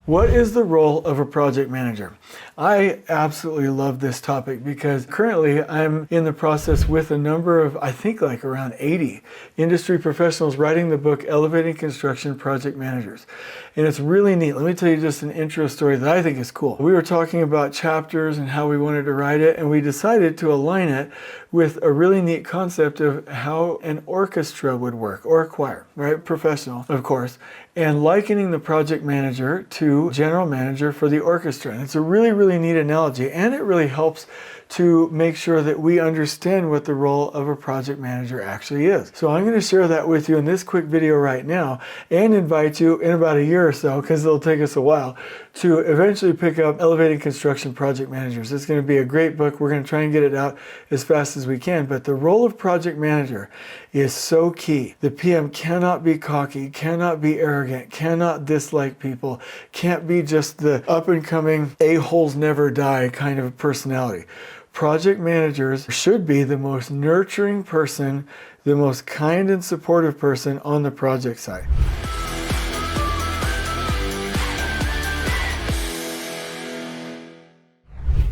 What is the role of a project manager? I absolutely love this topic because currently I'm in the process with a number of, I think like around 80 industry professionals writing the book, Elevating Construction Project Managers. And it's really neat. Let me tell you just an intro story that I think is cool. We were talking about chapters and how we wanted to write it, and we decided to align it with a really neat concept of how an orchestra would work, or a choir, right? Professional, of course, and likening the project manager to general manager for the orchestra. And it's a really neat analogy, and it really helps to make sure that we understand what the role of a project manager actually is. So I'm going to share that with you in this quick video right now, and invite you in about a year or so, because it'll take us a while, to eventually pick up Elevating Construction Project Managers. It's going to be a great book. We're going to try and get it out as fast as we can, but the role of project manager is so key. The PM cannot be cocky, cannot be arrogant, cannot dislike people, can't be just the up-and-coming a-holes never die kind of personality. Project managers should be the most nurturing person, the most kind and supportive person on the project site.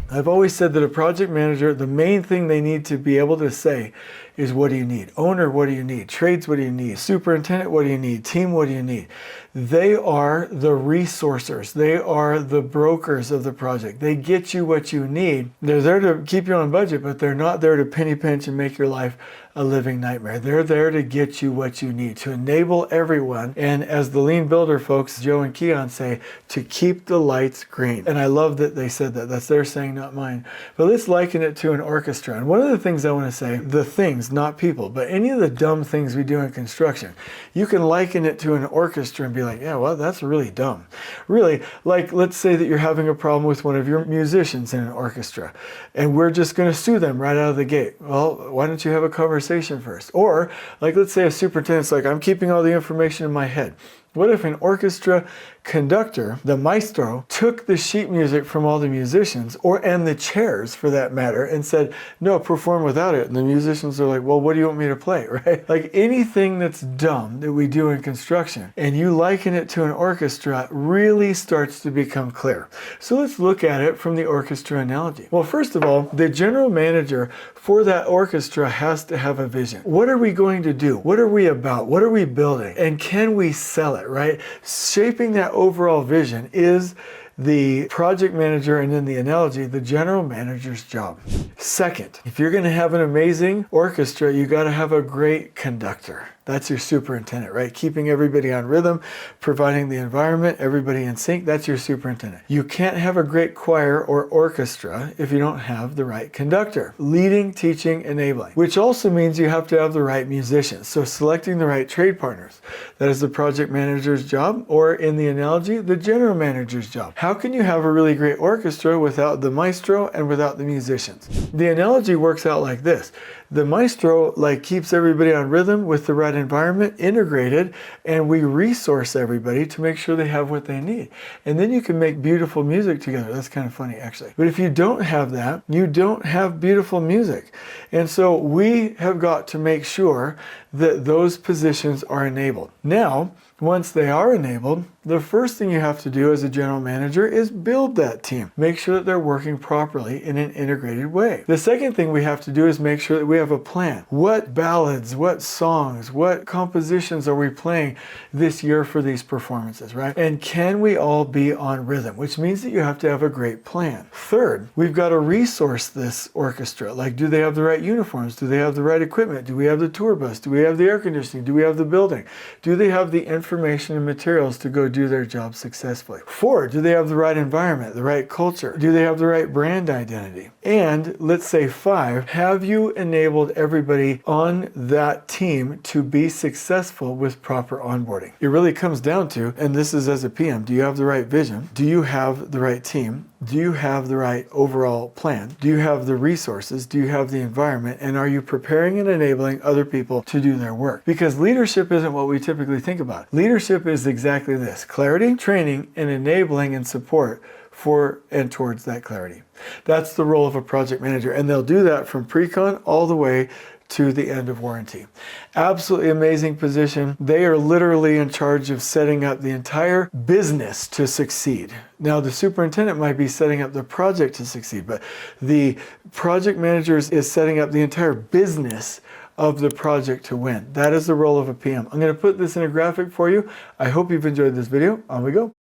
I've always said that a project manager, the main thing they need to be able to say is, what do you need? Owner, what do you need? Trades, what do you need? Superintendent, what do you need? Team, what do you need? They are the resourcers. They are the brokers of the project. They get you what you need. They're there to keep you on budget, but they're not there to penny pinch and make your life a living nightmare. They're there to get you what you need, to enable everyone, and as the lean builder folks, Joe and Keon, say, to keep the lights green. And I love that they said that. That's their saying, not mine. But let's liken it to an orchestra. And one of the things I want to say, the things, not people, but any of the dumb things we do in construction, you can liken it to an orchestra and be like, yeah, well, that's really dumb. Really, like let's say that you're having a problem with one of your musicians in an orchestra, and we're just going to sue them right out of the gate. Well, why don't you have a conversation first? Or like, let's say a superintendent's like, I'm keeping all the information in my head. What if an orchestra conductor, the maestro, took the sheet music from all the musicians, and the chairs for that matter, and said, no, perform without it? And the musicians are like, well, what do you want me to play, right? Like anything that's dumb that we do in construction, and you liken it to an orchestra, really starts to become clear. So let's look at it from the orchestra analogy. Well, first of all, the general manager for that orchestra has to have a vision. What are we going to do? What are we about? What are we building? And can we sell it, right? Shaping that overall vision is the project manager, and in the analogy, the general manager's job. Second, if you're going to have an amazing orchestra, you got to have a great conductor. That's your superintendent, right? Keeping everybody on rhythm, providing the environment, everybody in sync. That's your superintendent. You can't have a great choir or orchestra if you don't have the right conductor. Leading, teaching, enabling, which also means you have to have the right musicians. So selecting the right trade partners. That is the project manager's job, or in the analogy, the general manager's job. How can you have a really great orchestra without the maestro and without the musicians? The analogy works out like this. The maestro keeps everybody on rhythm with the right environment, integrated, and we resource everybody to make sure they have what they need. And then you can make beautiful music together. That's kind of funny, actually. But if you don't have that, you don't have beautiful music. And so we have got to make sure that those positions are enabled. Now, once they are enabled, the first thing you have to do as a general manager is build that team. Make sure that they're working properly in an integrated way. The second thing we have to do is make sure that we have a plan. What ballads, what songs, what compositions are we playing this year for these performances, right? And can we all be on rhythm? Which means that you have to have a great plan. Third, we've got to resource this orchestra. Like, do they have the right uniforms? Do they have the right equipment? Do we have the tour bus? Do we have the air conditioning? Do we have the building? Do they have the information and materials to go do their job successfully? 4, do they have the right environment, the right culture? Do they have the right brand identity? And let's say 5, have you enabled everybody on that team to be successful with proper onboarding? It really comes down to, and this is as a PM, do you have the right vision? Do you have the right team? Do you have the right overall plan? Do you have the resources? Do you have the environment? And are you preparing and enabling other people to do their work? Because leadership isn't what we typically think about. Leadership is exactly this: clarity, training, and enabling and support for and towards that clarity. That's the role of a project manager. And they'll do that from pre-con all the way to the end of warranty. Absolutely amazing position. They are literally in charge of setting up the entire business to succeed. Now, the superintendent might be setting up the project to succeed, but the project manager is setting up the entire business of the project to win. That is the role of a PM. I'm going to put this in a graphic for you. I hope you've enjoyed this video. On we go.